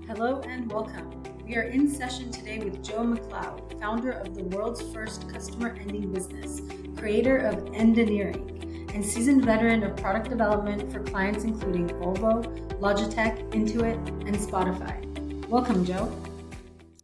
Hello and welcome. We are in session today with Joe Macleod, founder of the world's first customer ending business, creator of Endineering, and seasoned veteran of product development for clients including Volvo, Logitech, Intuit, and Spotify. Welcome, Joe.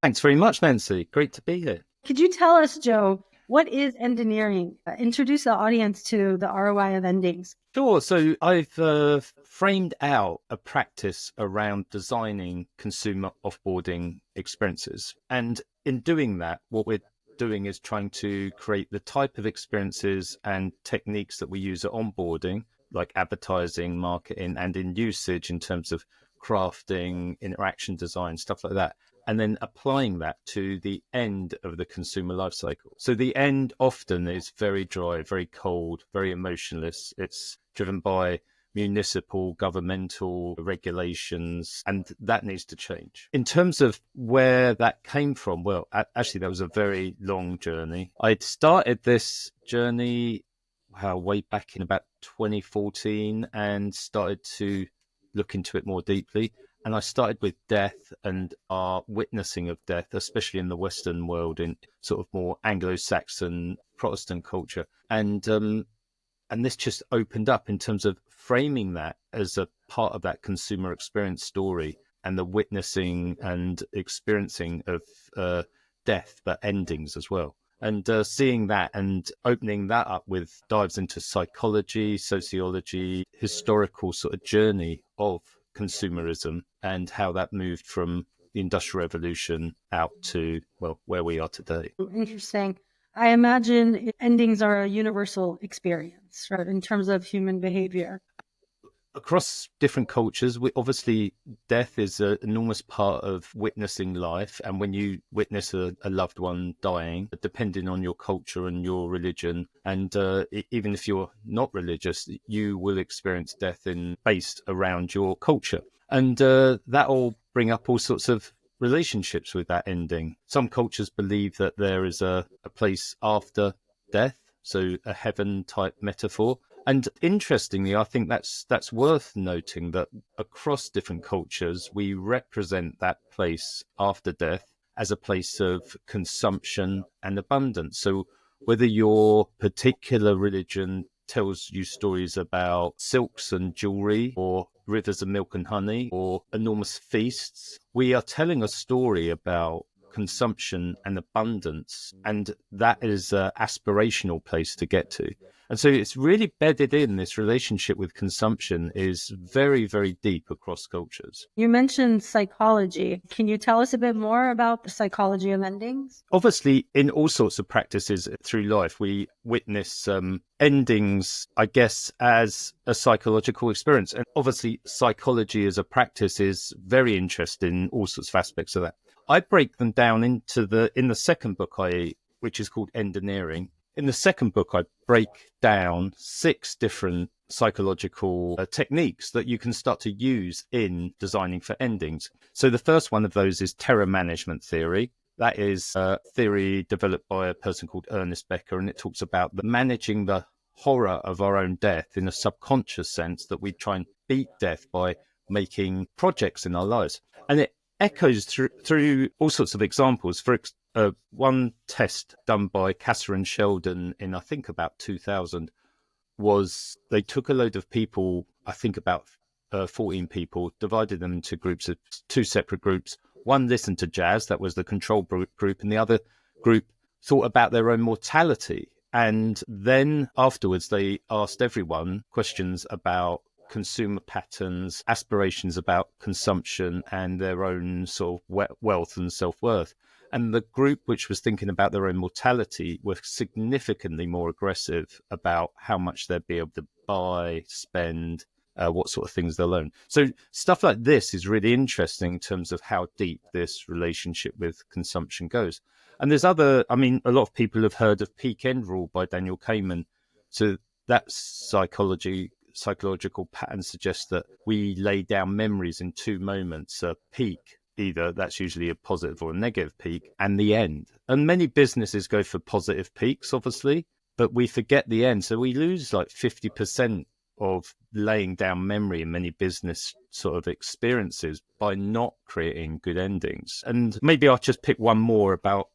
Thanks very much, Nancy. Great to be here. Could you tell us, Joe, what is Endineering? Introduce the audience to the ROI of endings. Sure. So I've framed out a practice around designing consumer offboarding experiences. And in doing that, what we're doing is trying to create the type of experiences and techniques that we use at onboarding, like advertising, marketing, and in usage in terms of crafting, interaction design, stuff like that. And then applying that to the end of the consumer lifecycle. So the end often is very dry, very cold, very emotionless. It's driven by municipal, governmental regulations, and that needs to change. In terms of where that came from, well, actually, that was a very long journey. I'd started this journey way back in about 2014 and started to look into it more deeply. And I started with death and our witnessing of death, especially in the Western world, in sort of more Anglo-Saxon Protestant culture. And this just opened up in terms of framing that as a part of that consumer experience story and the witnessing and experiencing of death, but endings as well. And seeing that and opening that up with dives into psychology, sociology, historical sort of journey of consumerism and how that moved from the Industrial Revolution out to, well, where we are today. Interesting. I imagine endings are a universal experience, right, in terms of human behavior. Across different cultures, obviously death is an enormous part of witnessing life. And when you witness a loved one dying, depending on your culture and your religion, and even if you're not religious, you will experience death based around your culture. And that will bring up all sorts of relationships with that ending. Some cultures believe that there is a place after death, so a heaven type metaphor. And interestingly, I think that's worth noting that across different cultures, we represent that place after death as a place of consumption and abundance. So whether your particular religion tells you stories about silks and jewelry or rivers of milk and honey or enormous feasts, we are telling a story about consumption and abundance, and that is an aspirational place to get to. And so it's really bedded in. This relationship with consumption is very, very deep across cultures. You mentioned psychology. Can you tell us a bit more about the psychology of endings? Obviously, in all sorts of practices through life, we witness endings, I guess, as a psychological experience. And obviously, psychology as a practice is very interested in all sorts of aspects of that. I break them down in the second book, which is called Endineering. In the second book, I break down 6 different psychological techniques that you can start to use in designing for endings. So the first one of those is terror management theory. That is a theory developed by a person called Ernest Becker, and it talks about managing the horror of our own death in a subconscious sense, that we try and beat death by making projects in our lives. And it echoes through all sorts of examples. For one test done by Casser and Sheldon in, I think, about 2000 was they took a load of people, I think about 14 people, divided them into groups of 2 separate groups. One listened to jazz, that was the control group, and the other group thought about their own mortality. And then afterwards, they asked everyone questions about consumer patterns, aspirations about consumption, and their own sort of wealth and self-worth. And the group which was thinking about their own mortality were significantly more aggressive about how much they'd be able to buy, spend, what sort of things they'll own. So stuff like this is really interesting in terms of how deep this relationship with consumption goes. And there's a lot of people have heard of peak end rule by Daniel Kahneman. So that psychological pattern suggests that we lay down memories in 2 moments: a peak, either that's usually a positive or a negative peak, and the end. And many businesses go for positive peaks, obviously, but we forget the end. So we lose like 50% of laying down memory in many business sort of experiences by not creating good endings. And maybe I'll just pick one more about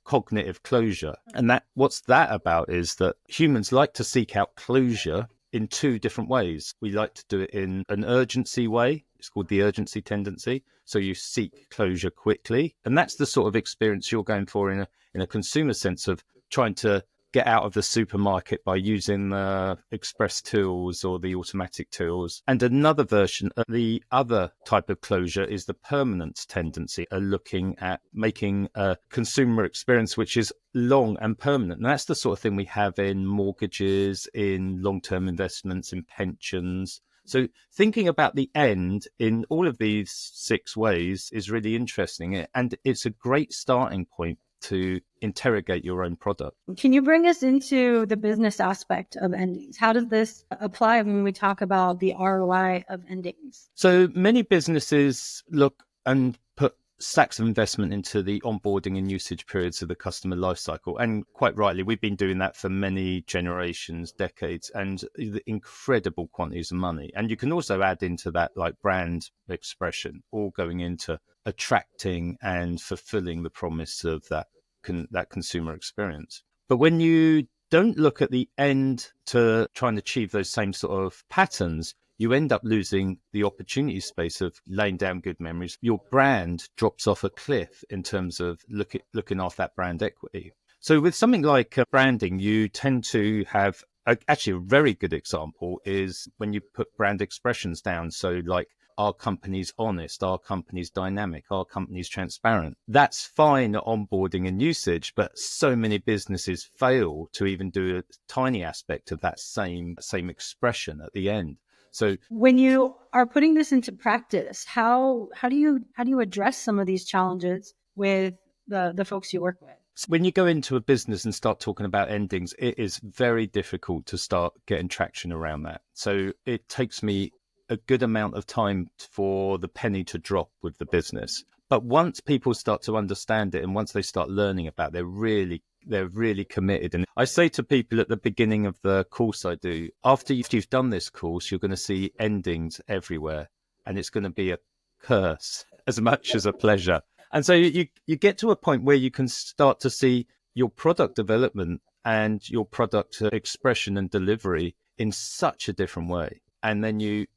cognitive closure. And what's that about is that humans like to seek out closure in two different ways. We like to do it in an urgency way. It's called the urgency tendency. So you seek closure quickly. And that's the sort of experience you're going for in a consumer sense of trying to get out of the supermarket by using the express tools or the automatic tools. And another version, the other type of closure is the permanence tendency, looking at making a consumer experience which is long and permanent. And that's the sort of thing we have in mortgages, in long-term investments, in pensions. So thinking about the end in all of these 6 ways is really interesting. And it's a great starting point to interrogate your own product. Can you bring us into the business aspect of endings? How does this apply when we talk about the ROI of endings? So many businesses look and put stacks of investment into the onboarding and usage periods of the customer lifecycle. And quite rightly, we've been doing that for many generations, decades, and incredible quantities of money. And you can also add into that like brand expression, all going into attracting and fulfilling the promise of that consumer experience. But when you don't look at the end to try and achieve those same sort of patterns, you end up losing the opportunity space of laying down good memories. Your brand drops off a cliff in terms of looking after that brand equity. So with something like branding, you tend to have actually a very good example is when you put brand expressions down. So like, our company's honest, our company's dynamic, our company's transparent. That's fine at onboarding and usage, but so many businesses fail to even do a tiny aspect of that same expression at the end. So when you are putting this into practice, how do you address some of these challenges with the folks you work with? When you go into a business and start talking about endings, it is very difficult to start getting traction around that. So it takes me a good amount of time for the penny to drop with the business. But once people start to understand it and once they start learning about it, they're really committed. And I say to people at the beginning of the course I do, after you've done this course, you're going to see endings everywhere and it's going to be a curse as much as a pleasure. And so you get to a point where you can start to see your product development and your product expression and delivery in such a different way. And then you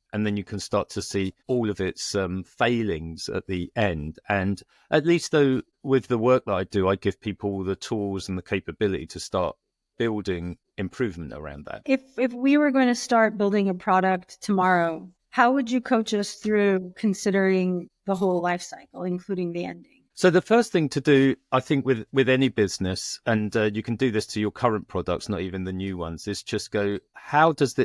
can start to see all of its failings at the end. And at least though, with the work that I do, I give people the tools and the capability to start building improvement around that. If we were going to start building a product tomorrow, how would you coach us through considering the whole life cycle, including the ending? So the first thing to do, I think, with any business, and you can do this to your current products, not even the new ones, is just go, how does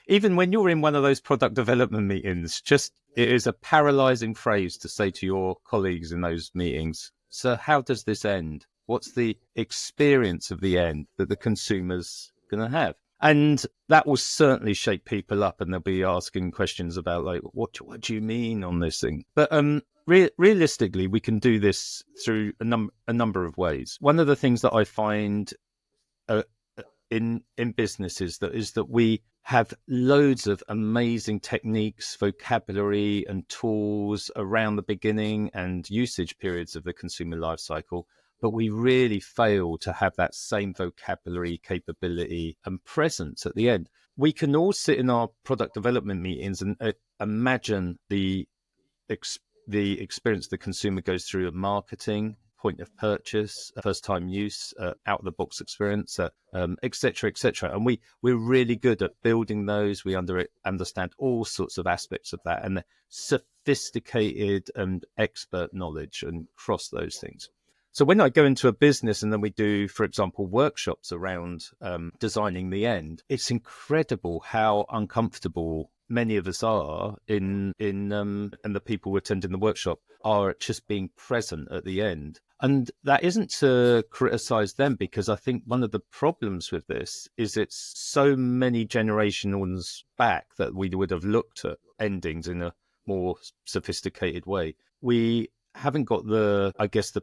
even when you're in one of those product development meetings, it is a paralyzing phrase to say to your colleagues in those meetings. So how does this end? What's the experience of the end that the consumer's going to have? And that will certainly shake people up, and they'll be asking questions about like, what do you mean on this thing? But realistically, we can do this through a number of ways. One of the things that I find in businesses is that we have loads of amazing techniques, vocabulary, and tools around the beginning and usage periods of the consumer life cycle. But we really fail to have that same vocabulary, capability, and presence at the end. We can all sit in our product development meetings and imagine the experience the consumer goes through of marketing, point of purchase, first time use, out of the box experience, et cetera, et cetera. And we're really good at building those. We understand all sorts of aspects of that and the sophisticated and expert knowledge and cross those things. So when I go into a business and then we do, for example, workshops around designing the end, it's incredible how uncomfortable many of us are and the people attending the workshop are just being present at the end. And that isn't to criticize them, because I think one of the problems with this is it's so many generations back that we would have looked at endings in a more sophisticated way. We haven't got the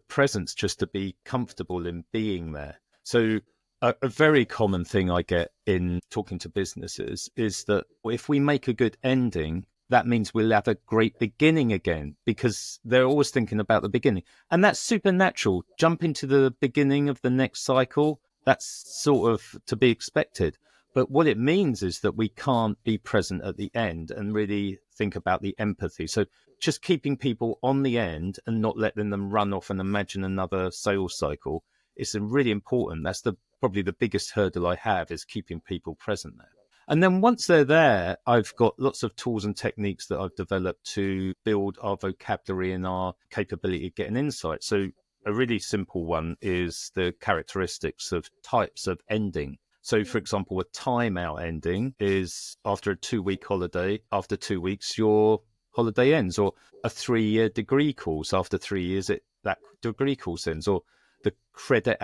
presence just to be comfortable in being there. So A very common thing I get in talking to businesses is that if we make a good ending, that means we'll have a great beginning again, because they're always thinking about the beginning. And that's supernatural. Jump into the beginning of the next cycle. That's sort of to be expected. But what it means is that we can't be present at the end and really think about the empathy. So just keeping people on the end and not letting them run off and imagine another sales cycle is really important. That's probably the biggest hurdle I have, is keeping people present there. And then once they're there, I've got lots of tools and techniques that I've developed to build our vocabulary and our capability of getting insight. So a really simple one is the characteristics of types of ending. So, for example, a timeout ending is after a 2-week holiday, after 2 weeks, your holiday ends. Or a 3-year degree course, after 3 years, that degree course ends. Or the credit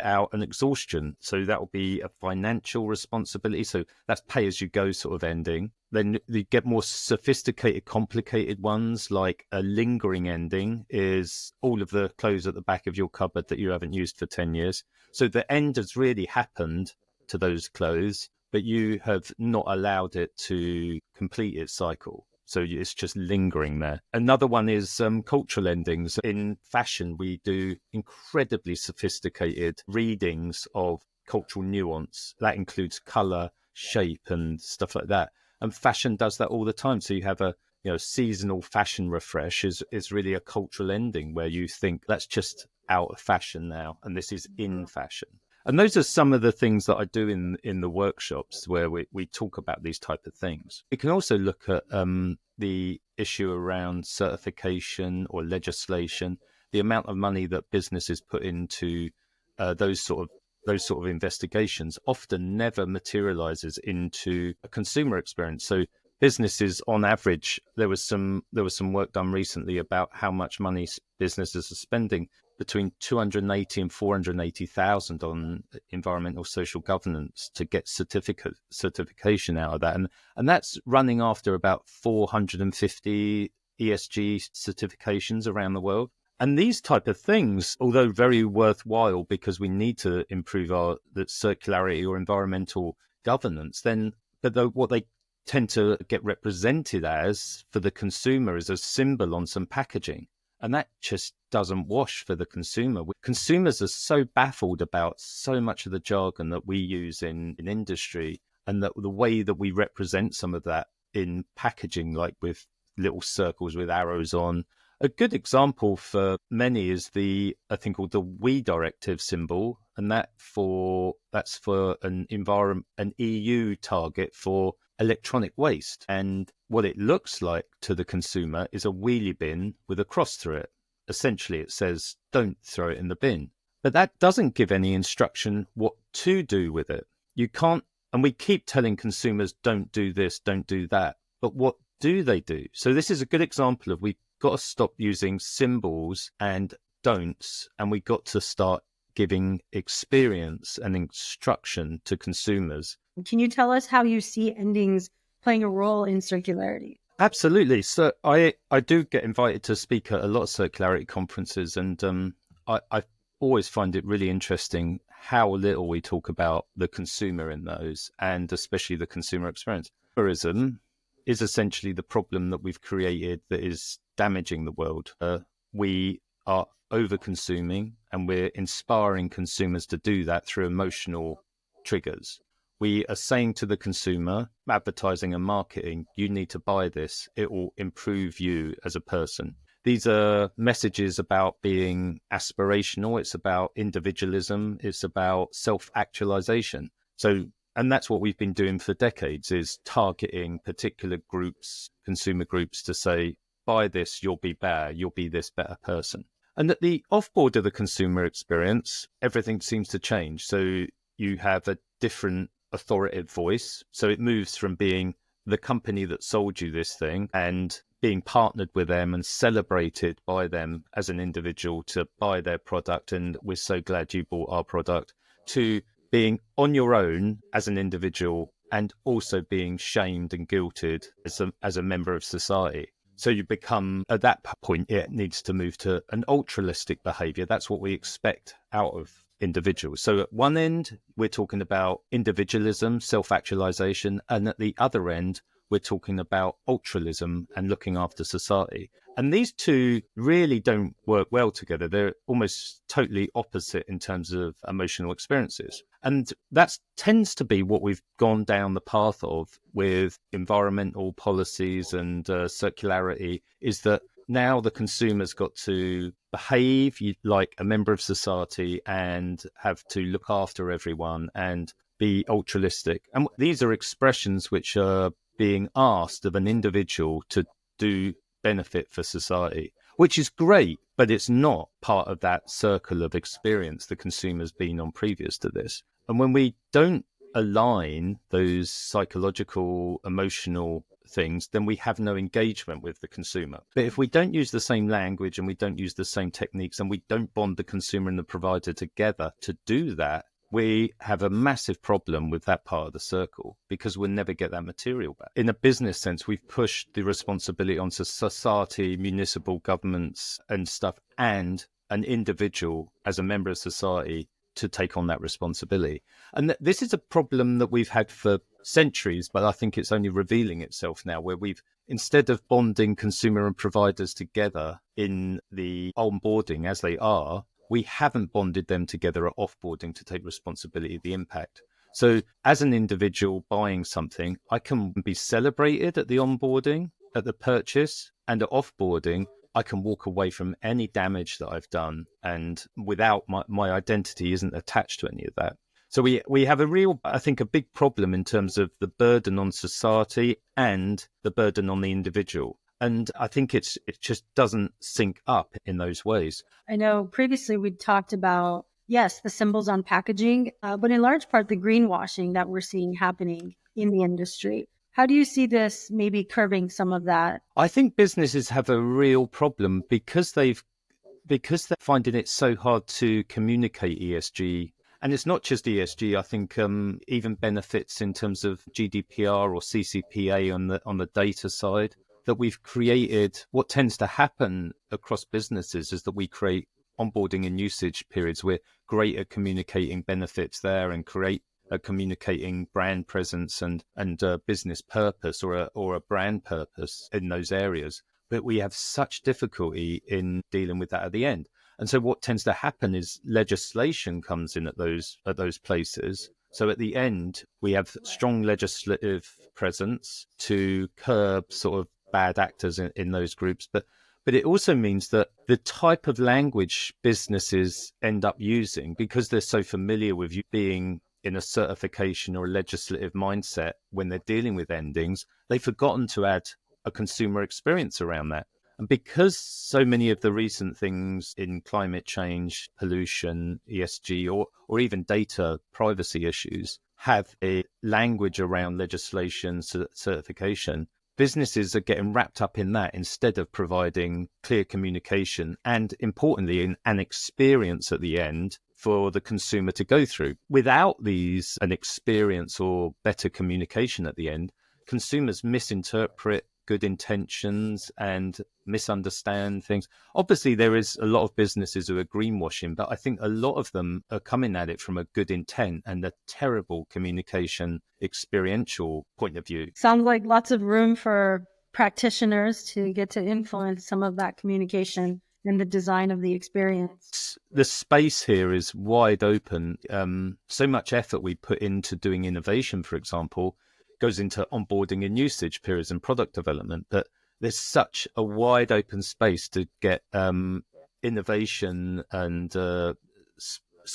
out and exhaustion. So that will be a financial responsibility. So that's pay as you go sort of ending. Then you get more sophisticated, complicated ones, like a lingering ending is all of the clothes at the back of your cupboard that you haven't used for 10 years. So the end has really happened to those clothes, but you have not allowed it to complete its cycle. So it's just lingering there. Another one is cultural endings. In fashion, we do incredibly sophisticated readings of cultural nuance. That includes color, shape, and stuff like that. And fashion does that all the time. So you have a seasonal fashion refresh is really a cultural ending where you think that's just out of fashion now, and this is in fashion. And those are some of the things that I do in the workshops where we talk about these type of things. We can also look at the issue around certification or legislation, the amount of money that businesses put into those sort of investigations often never materializes into a consumer experience. So businesses, on average, there was some work done recently about how much money businesses are spending, between 280 and 480,000 on environmental social governance to get certification out of that, and that's running after about 450 ESG certifications around the world. And these type of things, although very worthwhile because we need to improve the circularity or environmental governance, what they tend to get represented as for the consumer is a symbol on some packaging. And that just doesn't wash for the consumer. Consumers are so baffled about so much of the jargon that we use in industry, and that the way that we represent some of that in packaging, like with little circles with arrows on. A good example for many is I think called the We Directive symbol, and that's for an EU target for electronic waste. And what it looks like to the consumer is a wheelie bin with a cross through it. Essentially, it says, don't throw it in the bin. But that doesn't give any instruction what to do with it. You can't, and we keep telling consumers, don't do this, don't do that. But what do they do? So this is a good example of we've got to stop using symbols and don'ts, and we got to start giving experience and instruction to consumers. Can you tell us how you see endings playing a role in circularity? Absolutely. So I do get invited to speak at a lot of circularity conferences, and I always find it really interesting how little we talk about the consumer in those, and especially the consumer experience. Tourism is essentially the problem that we've created that is damaging the world. We are over-consuming, and we're inspiring consumers to do that through emotional triggers. We are saying to the consumer, advertising and marketing, you need to buy this. It will improve you as a person. These are messages about being aspirational. It's about individualism. It's about self-actualization. And that's what we've been doing for decades, is targeting particular groups, consumer groups, to say, buy this, you'll be better, you'll be this better person. And at the offboard of the consumer experience, everything seems to change. So you have a different authoritative voice. So it moves from being the company that sold you this thing and being partnered with them and celebrated by them as an individual to buy their product, and we're so glad you bought our product, to being on your own as an individual and also being shamed and guilted as a member of society. So you become, at that point, it needs to move to an altruistic behavior. That's what we expect out of individuals. So at one end, we're talking about individualism, self-actualization, and at the other end, we're talking about altruism and looking after society. And these two really don't work well together. They're almost totally opposite in terms of emotional experiences. And that tends to be what we've gone down the path of with environmental policies and circularity, is that now the consumer's got to behave like a member of society and have to look after everyone and be altruistic. And these are expressions which are being asked of an individual to do benefit for society, which is great, but it's not part of that circle of experience the consumer's been on previous to this. And when we don't align those psychological, emotional things, then we have no engagement with the consumer. But if we don't use the same language and we don't use the same techniques and we don't bond the consumer and the provider together to do that, we have a massive problem with that part of the circle, because we'll never get that material back. In a business sense, we've pushed the responsibility onto society, municipal governments and stuff, and an individual as a member of society to take on that responsibility. And this is a problem that we've had for centuries, but I think it's only revealing itself now, where we've, instead of bonding consumer and providers together in the onboarding as they are, we haven't bonded them together at offboarding to take responsibility of the impact. So as an individual buying something, I can be celebrated at the onboarding, at the purchase, and at offboarding, I can walk away from any damage that I've done, and without my identity isn't attached to any of that. So we have a real, I think, a big problem in terms of the burden on society and the burden on the individual. And I think it just doesn't sync up in those ways. I know previously we talked about, yes, the symbols on packaging, but in large part, the greenwashing that we're seeing happening in the industry. How do you see this maybe curbing some of that? I think businesses have a real problem because they're finding it so hard to communicate ESG. And it's not just ESG. I think even benefits in terms of GDPR or CCPA on the data side, that we've created. What tends to happen across businesses is that we create onboarding and usage periods. We're great at communicating benefits there and create a communicating brand presence and business purpose or a brand purpose in those areas. But we have such difficulty in dealing with that at the end. And so what tends to happen is legislation comes in at those places. So at the end, we have strong legislative presence to curb sort of bad actors in those groups. But it also means that the type of language businesses end up using, because they're so familiar with you being in a certification or a legislative mindset when they're dealing with endings, they've forgotten to add a consumer experience around that. And because so many of the recent things in climate change, pollution, ESG, or even data privacy issues have a language around legislation, certification, businesses are getting wrapped up in that instead of providing clear communication and, importantly, an experience at the end for the consumer to go through. Without an experience or better communication at the end, consumers misinterpret good intentions and misunderstand things. Obviously, there is a lot of businesses who are greenwashing, but I think a lot of them are coming at it from a good intent and a terrible communication experiential point of view. Sounds like lots of room for practitioners to get to influence some of that communication and the design of the experience. The space here is wide open. So much effort we put into doing innovation, for example, goes into onboarding and usage periods and product development, but there's such a wide open space to get innovation and sort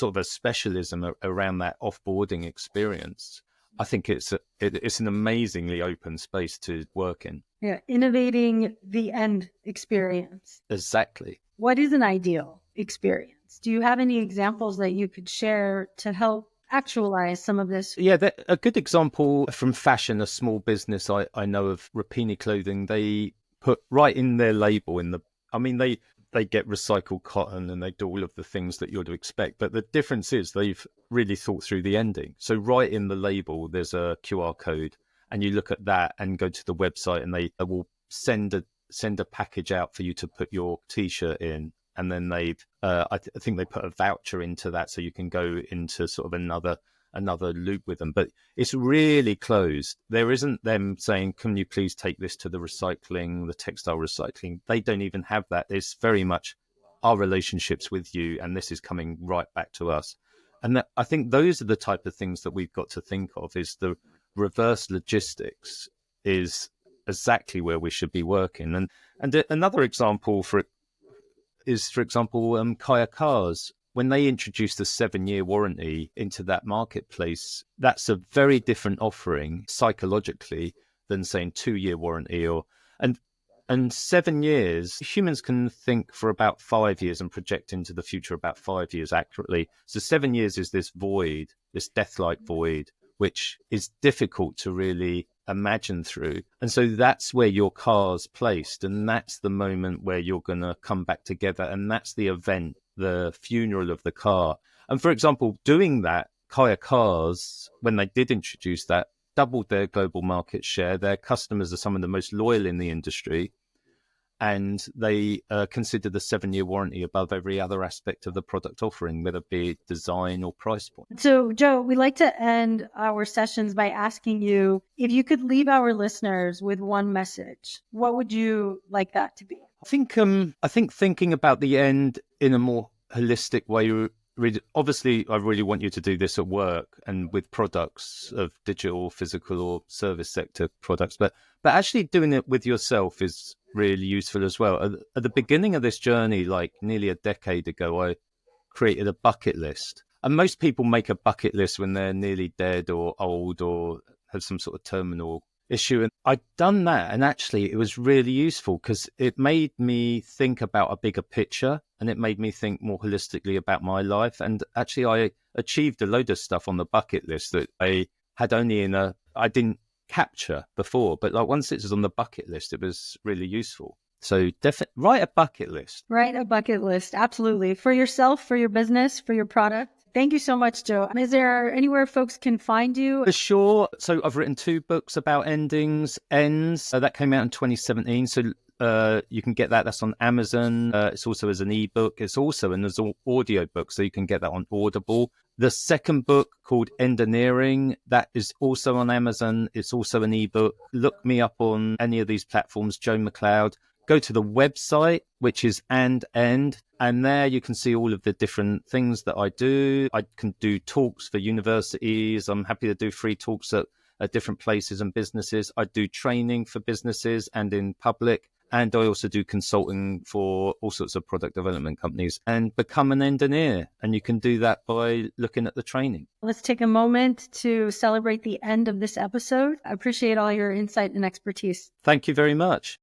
of a specialism around that offboarding experience. I think it's an amazingly open space to work in. Yeah, innovating the end experience. Exactly. What is an ideal experience? Do you have any examples that you could share to help actualize some of this? Yeah, a good example from fashion, a small business I know of, Rapini Clothing, they put right in their label they get recycled cotton and they do all of the things that you'd expect. But the difference is they've really thought through the ending. So right in the label, there's a QR code and you look at that and go to the website and they will send send a package out for you to put your T-shirt in, and then they've I think they put a voucher into that so you can go into sort of another loop with them. But it's really closed. There isn't them saying, can you please take this to the textile recycling? They don't even have that. It's very much our relationships with you, and this is coming right back to us. And I think those are the type of things that we've got to think of, is the reverse logistics is exactly where we should be working. And another example for example, Kaya Cars. When they introduced the 7-year warranty into that marketplace, that's a very different offering psychologically than saying 2-year warranty and 7 years. Humans can think for about 5 years and project into the future about 5 years accurately. So 7 years is this void, this death-like void, which is difficult to really imagine through. And so that's where your car's placed. And that's the moment where you're going to come back together. And that's the event, the funeral of the car. And for example, doing that, Kaya Cars, when they did introduce that, doubled their global market share. Their customers are some of the most loyal in the industry. And they consider the 7-year warranty above every other aspect of the product offering, whether it be design or price point. So, Joe, we like to end our sessions by asking you, if you could leave our listeners with one message, what would you like that to be? I think thinking about the end in a more holistic way. Obviously, I really want you to do this at work and with products of digital, physical, or service sector products, but actually doing it with yourself is really useful as well. At the beginning of this journey, like nearly a decade ago, I created a bucket list. And most people make a bucket list when they're nearly dead or old or have some sort of terminal issue. And I'd done that, and actually it was really useful because it made me think about a bigger picture, and it made me think more holistically about my life. And actually I achieved a load of stuff on the bucket list that I had I didn't capture before, but like once it was on the bucket list, it was really useful. So write a bucket list. Write a bucket list. Absolutely. For yourself, for your business, for your product. Thank you so much, Joe. Is there anywhere folks can find you? For sure. So I've written 2 books about ends. That came out in 2017. So you can get that. That's on Amazon. It's also as an ebook. It's also as an audio book. So you can get that on Audible. The second book, called Endineering, that is also on Amazon. It's also an ebook. Look me up on any of these platforms, Joe Macleod. Go to the website, which is AndEnd, and there you can see all of the different things that I do. I can do talks for universities. I'm happy to do free talks at different places and businesses. I do training for businesses and in public. And I also do consulting for all sorts of product development companies, and become an engineer. And you can do that by looking at the training. Let's take a moment to celebrate the end of this episode. I appreciate all your insight and expertise. Thank you very much.